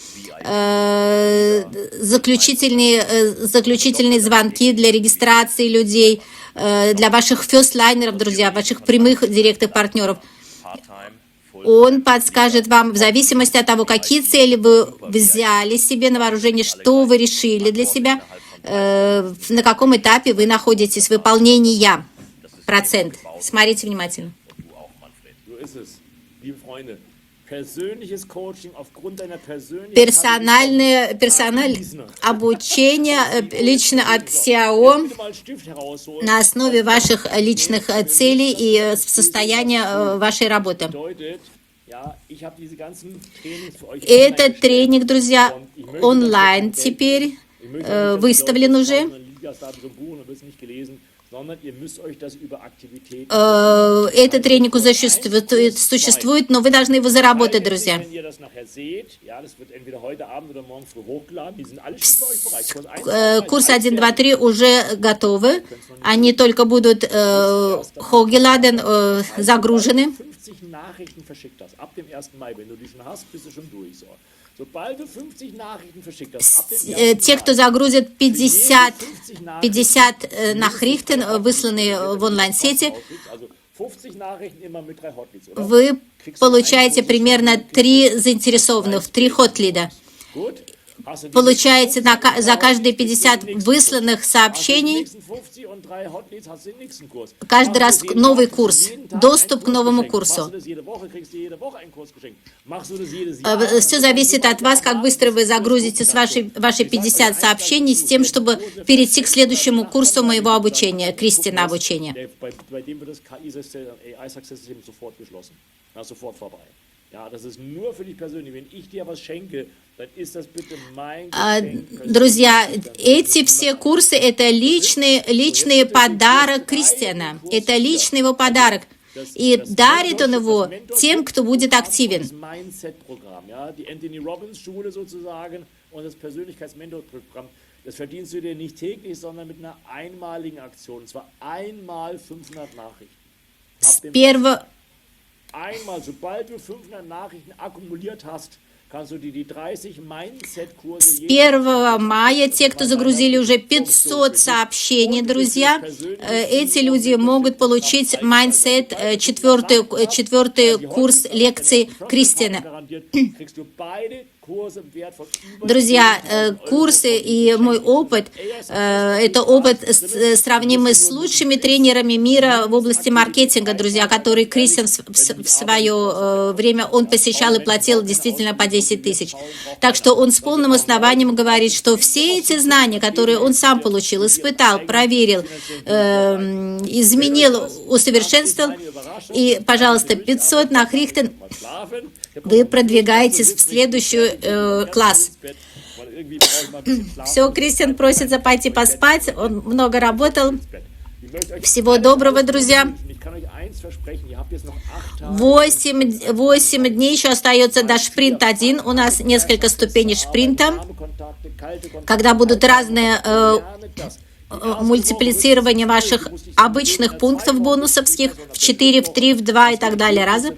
Заключительные звонки для регистрации людей, для ваших фестлайнеров, друзья, ваших прямых директных партнеров. Он подскажет вам, в зависимости от того, какие цели вы взяли себе на вооружение, что вы решили для себя, на каком этапе вы находитесь выполнения процент. Смотрите внимательно. Персональное обучение лично от SEO на основе ваших личных целей и состояния вашей работы. Этот тренинг, друзья, онлайн теперь выставлен уже. Этот тренинг уже существует, но вы должны его заработать, друзья. Курс 1, 2, 3 уже готовы. Они только будут загружены. Те, кто загрузит 50 Nachrichten, высланные в онлайн-сети, вы получаете примерно 3 заинтересованных, 3 хотлида. Получаете за каждые 50 высланных сообщений каждый раз новый курс, доступ к новому курсу. Все зависит от вас, как быстро вы загрузите ваши 50 сообщений с тем, чтобы перейти к следующему курсу моего обучения, Кристина обучения. Друзья, эти все курсы – это личный подарок Кристиана. Это личный его подарок. И дарит он его тем, кто будет активен. Das verdienst du dir nicht täglich, sondern mit einer einmaligen Aktion. Und zwar einmal 500 Nachrichten. Einmal, sobald du 500 Nachrichten akkumuliert hast, kannst du dir die 30 С Mindset-Kurse 1 мая те, кто загрузили уже 500 сообщений, друзья, эти люди могут получить Mindset, четвертый курс лекций Кристины. kriegst du beide Kurse im Wert von über Друзья, курсы и мой опыт, это опыт, сравнимый с лучшими тренерами мира в области маркетинга, друзья, который Кристиан в свое время он посещал и платил действительно по 10 тысяч. Так что он с полным основанием говорит, что все эти знания, которые он сам получил, испытал, проверил, изменил, усовершенствовал, и, пожалуйста, 500 Nachrichten, Schlafen. вы продвигаетесь в следующий класс. Все, Кристиан просится пойти поспать, он много работал. Всего доброго, друзья. 8 дней еще остается до шпринт 1. У нас несколько ступеней шпринта, когда будут разные мультиплицирование ваших обычных пунктов бонусовских в 4, в 3, в 2 и так далее раза.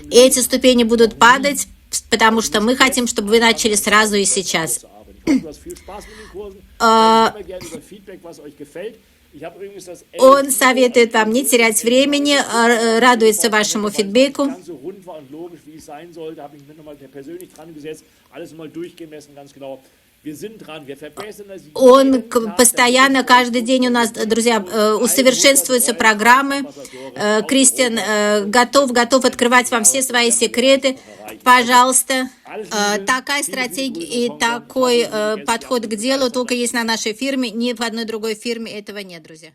И эти ступени будут падать, потому что мы хотим, чтобы вы начали сразу и сейчас. Он советует вам не терять времени, радуется вашему фидбэку. Он постоянно, каждый день у нас, друзья, усовершенствуются программы. Кристиан готов открывать вам все свои секреты. Пожалуйста, такая стратегия и такой подход к делу только есть на нашей фирме. Ни в одной другой фирме этого нет, друзья.